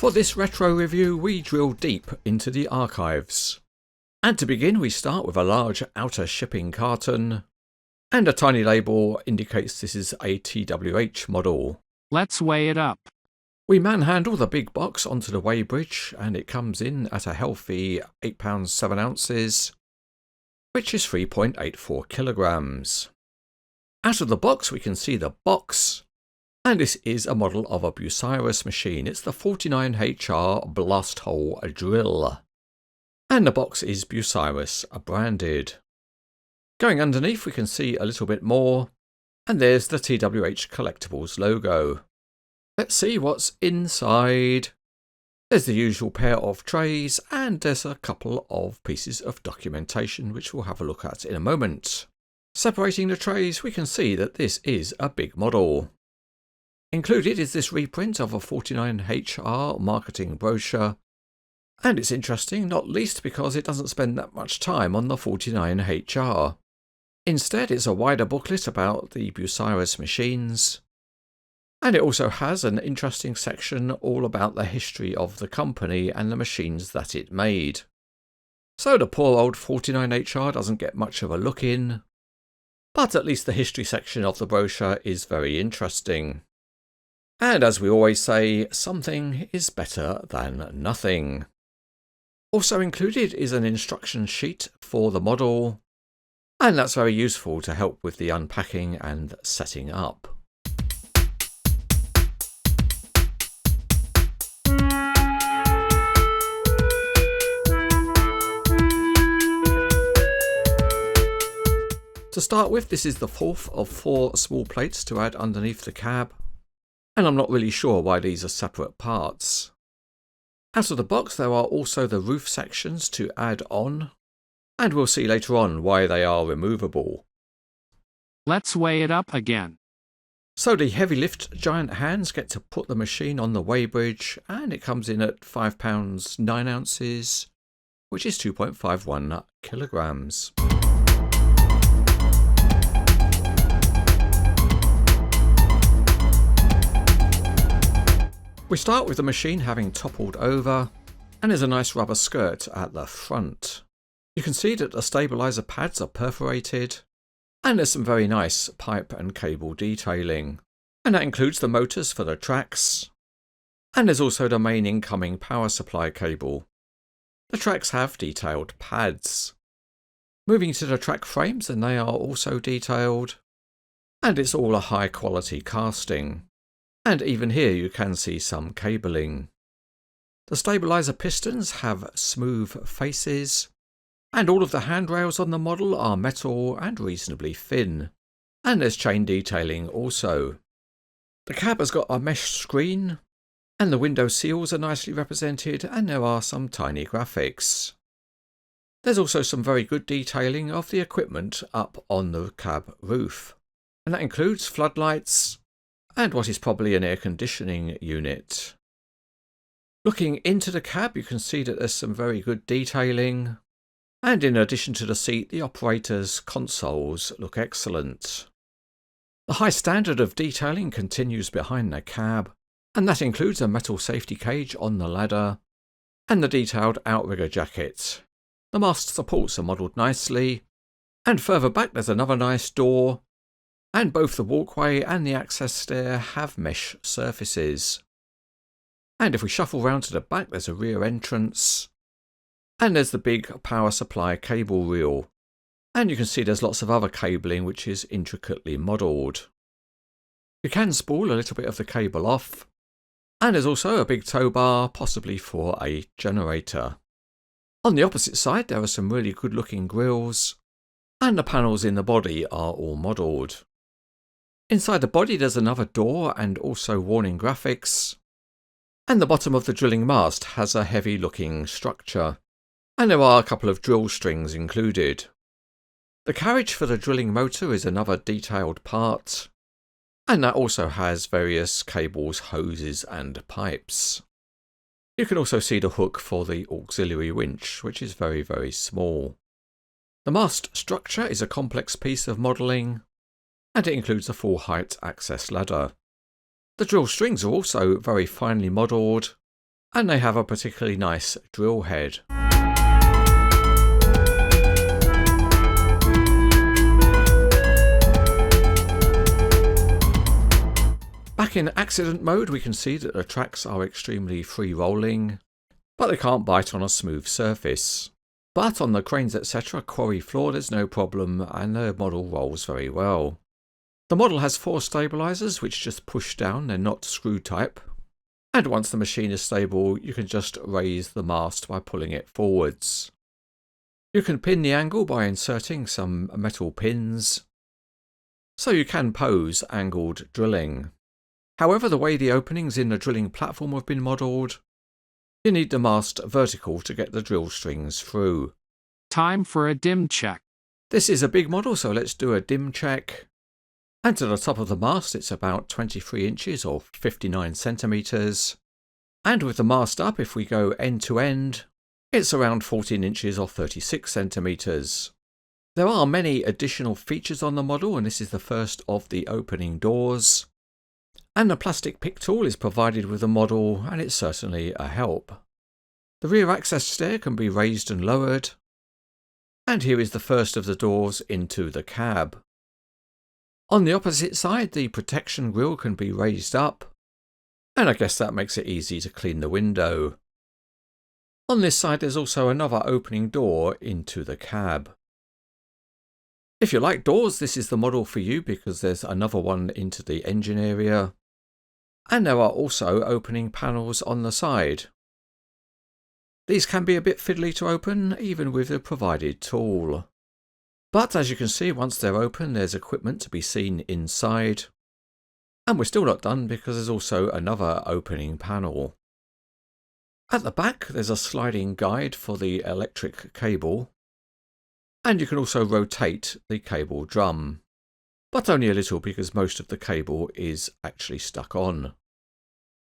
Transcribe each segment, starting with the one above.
For this retro review, we drill deep into the archives. And to begin, we start with a large outer shipping carton, and a tiny label indicates this is a TWH model. Let's weigh it up. We manhandle the big box onto the weighbridge, and it comes in at a healthy 8 pounds 7 ounces, which is 3.84 kilograms. Out of the box we can see the box, and this is a model of a Bucyrus machine. It's the 49HR blast hole drill. And the box is Bucyrus branded. Going underneath we can see a little bit more, and there's the TWH Collectibles logo. Let's see what's inside. There's the usual pair of trays, and there's a couple of pieces of documentation which we'll have a look at in a moment. Separating the trays, we can see that this is a big model. Included is this reprint of a 49HR marketing brochure, and it's interesting not least because it doesn't spend that much time on the 49HR. Instead, it's a wider booklet about the Bucyrus machines, and it also has an interesting section all about the history of the company and the machines that it made. So the poor old 49HR doesn't get much of a look in, but at least the history section of the brochure is very interesting. And as we always say, something is better than nothing. Also included is an instruction sheet for the model, and that's very useful to help with the unpacking and setting up. To start with, this is the fourth of 4 small plates to add underneath the cab, and I'm not really sure why these are separate parts. Out of the box there are also the roof sections to add on, and we'll see later on why they are removable. Let's weigh it up again. So the heavy lift giant hands get to put the machine on the weighbridge, and it comes in at 5 pounds 9 ounces, which is 2.51 kilograms. We start with the machine having toppled over, and there's a nice rubber skirt at the front. You can see that the stabiliser pads are perforated, and there's some very nice pipe and cable detailing. And that includes the motors for the tracks, and there's also the main incoming power supply cable. The tracks have detailed pads. Moving to the track frames, and they are also detailed, and it's all a high quality casting. And even here you can see some cabling. The stabiliser pistons have smooth faces, and all of the handrails on the model are metal and reasonably thin. And there's chain detailing also. The cab has got a mesh screen, and the window seals are nicely represented, and there are some tiny graphics. There's also some very good detailing of the equipment up on the cab roof, and that includes floodlights, and what is probably an air conditioning unit. Looking into the cab you can see that there's some very good detailing, and in addition to the seat the operator's consoles look excellent. The high standard of detailing continues behind the cab, and that includes a metal safety cage on the ladder, and the detailed outrigger jacket. The mast supports are modelled nicely, and further back there's another nice door, and both the walkway and the access stair have mesh surfaces. And if we shuffle round to the back there's a rear entrance, and there's the big power supply cable reel, and you can see there's lots of other cabling which is intricately modelled. You can spool a little bit of the cable off, and there's also a big tow bar, possibly for a generator. On the opposite side there are some really good looking grills, and the panels in the body are all modelled. Inside the body there's another door and also warning graphics, and the bottom of the drilling mast has a heavy looking structure, and there are a couple of drill strings included. The carriage for the drilling motor is another detailed part, and that also has various cables, hoses and pipes. You can also see the hook for the auxiliary winch, which is very, very small. The mast structure is a complex piece of modelling, and it includes a full height access ladder. The drill strings are also very finely modelled, and they have a particularly nice drill head. Back in accident mode, we can see that the tracks are extremely free rolling, but they can't bite on a smooth surface. But on the cranes etc. quarry floor there's no problem and the model rolls very well. The model has 4 stabilizers which just push down, they're not screw type. And once the machine is stable you can just raise the mast by pulling it forwards. You can pin the angle by inserting some metal pins, so you can pose angled drilling. However, the way the openings in the drilling platform have been modelled, you need the mast vertical to get the drill strings through. Time for a dim check. This is a big model, so let's do a dim check. And to the top of the mast it's about 23 inches or 59 centimetres. And with the mast up, if we go end to end, it's around 14 inches or 36 centimetres. There are many additional features on the model, and this is the first of the opening doors. And the plastic pick tool is provided with the model, and it's certainly a help. The rear access stair can be raised and lowered. And here is the first of the doors into the cab. On the opposite side, the protection grille can be raised up, and I guess that makes it easy to clean the window. On this side there's also another opening door into the cab. If you like doors, this is the model for you because there's another one into the engine area. And there are also opening panels on the side. These can be a bit fiddly to open, even with the provided tool. But as you can see, once they're open, there's equipment to be seen inside. And we're still not done because there's also another opening panel. At the back, there's a sliding guide for the electric cable. And you can also rotate the cable drum. But only a little because most of the cable is actually stuck on.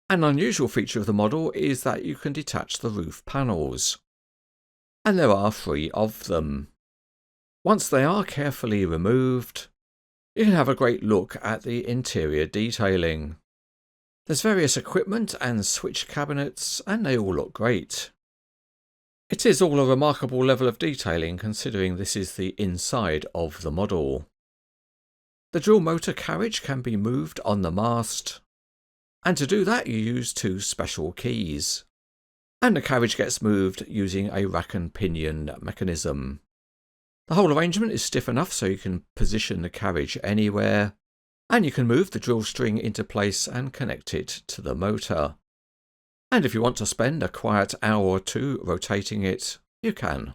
An unusual feature of the model is that you can detach the roof panels. And there are 3 of them. Once they are carefully removed, you can have a great look at the interior detailing. There's various equipment and switch cabinets, and they all look great. It is all a remarkable level of detailing considering this is the inside of the model. The dual motor carriage can be moved on the mast, and to do that you use 2 special keys. And the carriage gets moved using a rack and pinion mechanism. The whole arrangement is stiff enough so you can position the carriage anywhere, and you can move the drill string into place and connect it to the motor. And if you want to spend a quiet hour or 2 rotating it, you can.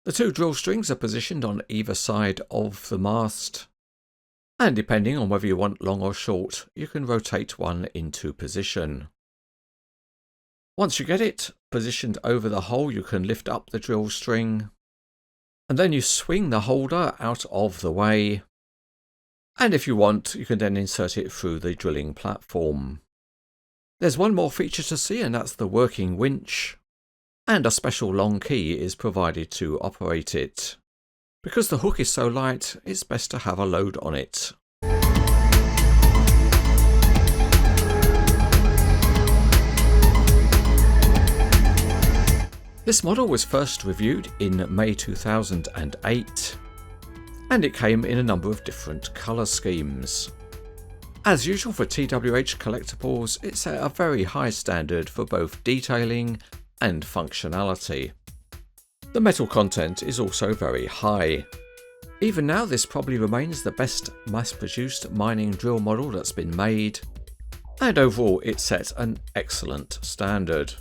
The 2 drill strings are positioned on either side of the mast, and depending on whether you want long or short, you can rotate one into position. Once you get it positioned over the hole, you can lift up the drill string, and then you swing the holder out of the way, and if you want, you can then insert it through the drilling platform. There's one more feature to see, and that's the working winch, and a special long key is provided to operate it. Because the hook is so light, it's best to have a load on it. This model was first reviewed in May 2008, and it came in a number of different colour schemes. As usual for TWH collectibles, it set a very high standard for both detailing and functionality. The metal content is also very high. Even now, this probably remains the best mass-produced mining drill model that's been made, and overall it set an excellent standard.